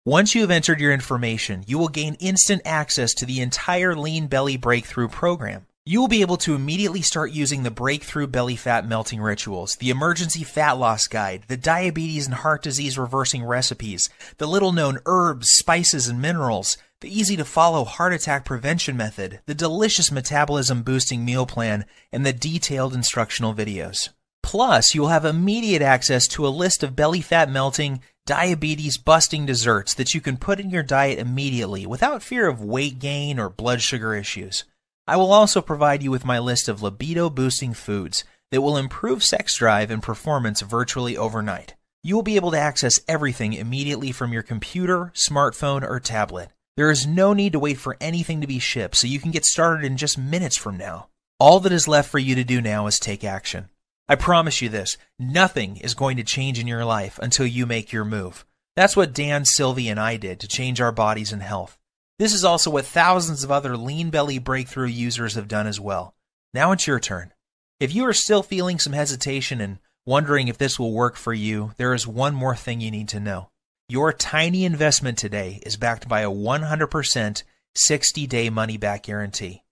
Once you have entered your information, you will gain instant access to the entire Lean Belly Breakthrough program. You will be able to immediately start using the Breakthrough Belly Fat Melting Rituals, the Emergency Fat Loss Guide, the Diabetes and Heart Disease Reversing Recipes, the little-known herbs, spices, and minerals, the easy-to-follow heart attack prevention method, the delicious metabolism-boosting meal plan, and the detailed instructional videos. Plus, you will have immediate access to a list of belly fat melting, diabetes-busting desserts that you can put in your diet immediately without fear of weight gain or blood sugar issues. I will also provide you with my list of libido-boosting foods that will improve sex drive and performance virtually overnight. You will be able to access everything immediately from your computer, smartphone, or tablet. There is no need to wait for anything to be shipped, so you can get started in just minutes from now. All that is left for you to do now is take action. I promise you this, nothing is going to change in your life until you make your move. That's what Dan, Sylvie, and I did to change our bodies and health. This is also what thousands of other Lean Belly Breakthrough users have done as well. Now it's your turn. If you are still feeling some hesitation and wondering if this will work for you, there is one more thing you need to know. Your tiny investment today is backed by a 100% 60-day money-back guarantee.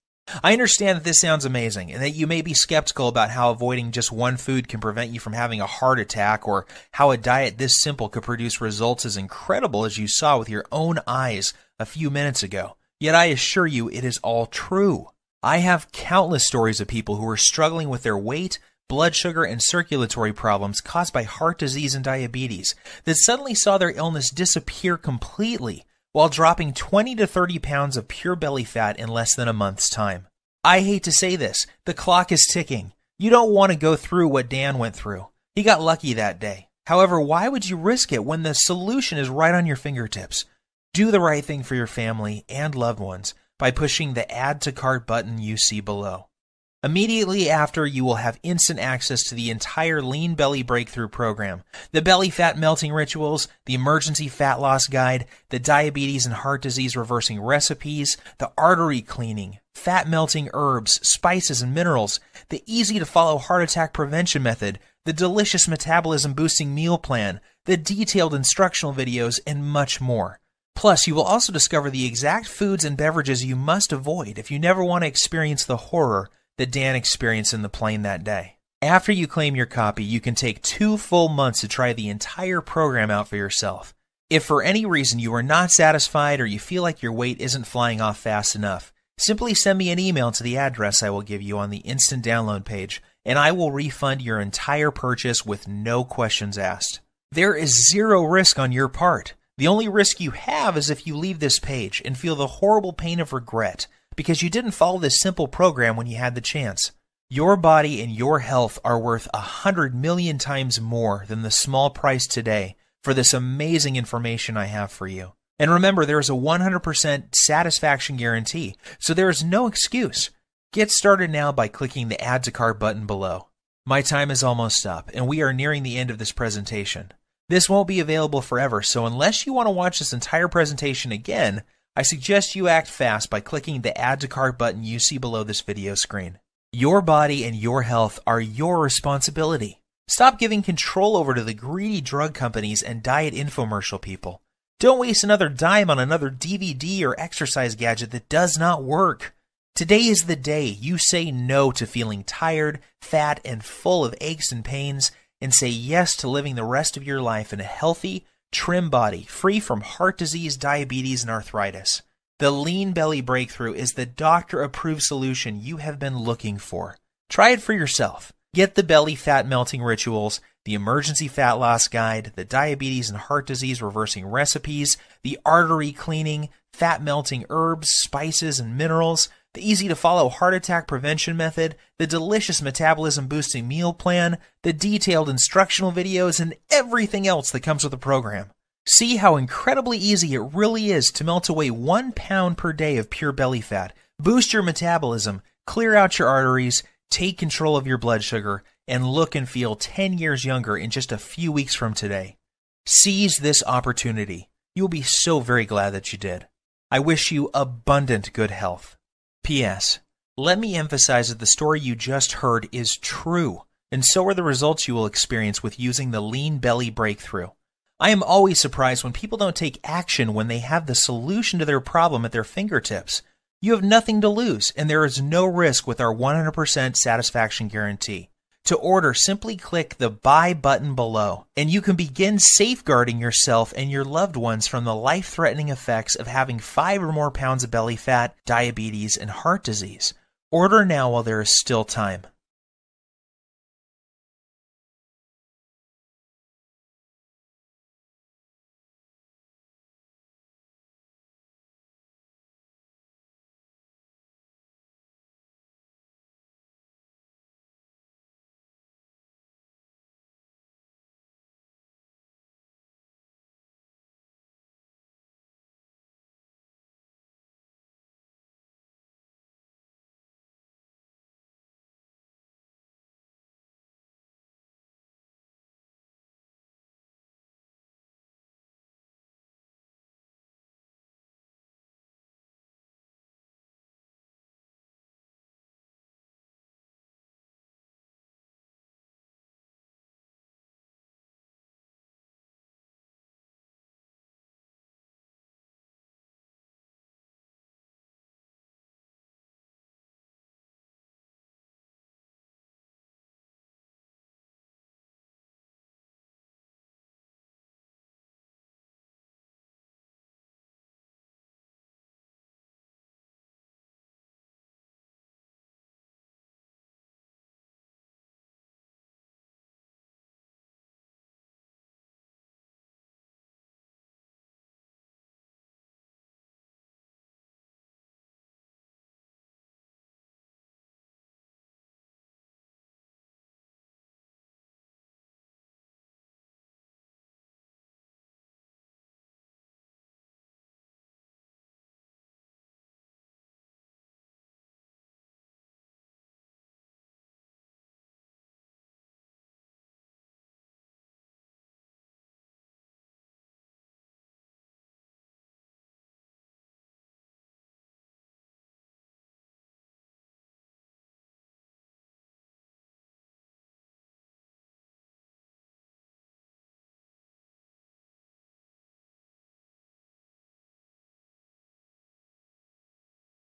I understand that this sounds amazing and that you may be skeptical about how avoiding just one food can prevent you from having a heart attack, or how a diet this simple could produce results as incredible as you saw with your own eyes a few minutes ago. Yet I assure you it is all true. I have countless stories of people who are struggling with their weight, blood sugar, and circulatory problems caused by heart disease and diabetes that suddenly saw their illness disappear completely while dropping 20 to 30 pounds of pure belly fat in less than a month's time. I hate to say this, the clock is ticking. You don't want to go through what Dan went through. He got lucky that day. However, why would you risk it when the solution is right on your fingertips? Do the right thing for your family and loved ones by pushing the Add to Cart button you see below. Immediately after, you will have instant access to the entire Lean Belly Breakthrough program, the Belly Fat Melting Rituals, the Emergency Fat Loss Guide, the Diabetes and Heart Disease Reversing Recipes, the Artery Cleaning, Fat Melting Herbs, Spices, and Minerals, the easy-to-follow Heart Attack Prevention Method, the delicious Metabolism-Boosting Meal Plan, the detailed instructional videos, and much more. Plus, you will also discover the exact foods and beverages you must avoid if you never want to experience the horror that Dan experienced in the plane that day. After you claim your copy, you can take 2 full months to try the entire program out for yourself. If for any reason you are not satisfied or you feel like your weight isn't flying off fast enough, simply send me an email to the address I will give you on the instant download page, and I will refund your entire purchase with no questions asked. There is zero risk on your part. The only risk you have is if you leave this page and feel the horrible pain of regret because you didn't follow this simple program when you had the chance. Your body and your health are worth 100 million times more than the small price today for this amazing information I have for you. And remember, there is a 100% satisfaction guarantee, so there is no excuse. Get started now by clicking the Add to Cart button below. My time is almost up, and we are nearing the end of this presentation. This won't be available forever, so unless you want to watch this entire presentation again, I suggest you act fast by clicking the Add to Cart button you see below this video screen. Your body and your health are your responsibility. Stop giving control over to the greedy drug companies and diet infomercial people. Don't waste another dime on another DVD or exercise gadget that does not work. Today is the day you say no to feeling tired, fat, and full of aches and pains, and say yes to living the rest of your life in a healthy, trim body, free from heart disease, diabetes, and arthritis. The Lean Belly Breakthrough is the doctor-approved solution you have been looking for. Try it for yourself. Get the Belly Fat Melting Rituals, the Emergency Fat Loss Guide, the Diabetes and Heart Disease Reversing Recipes, the Artery Cleaning, Fat Melting Herbs, Spices, and Minerals, the easy-to-follow Heart Attack Prevention Method, the delicious Metabolism-Boosting Meal Plan, the detailed instructional videos, and everything else that comes with the program. See how incredibly easy it really is to melt away 1 pound per day of pure belly fat, boost your metabolism, clear out your arteries, take control of your blood sugar, and look and feel 10 years younger in just a few weeks from today. Seize this opportunity. You'll be so very glad that you did. I wish you abundant good health. P.S. Let me emphasize that the story you just heard is true, and so are the results you will experience with using the Lean Belly Breakthrough. I am always surprised when people don't take action when they have the solution to their problem at their fingertips. You have nothing to lose, and there is no risk with our 100% satisfaction guarantee. To order, simply click the Buy button below, and you can begin safeguarding yourself and your loved ones from the life-threatening effects of having 5 or more pounds of belly fat, diabetes, and heart disease. Order now while there is still time.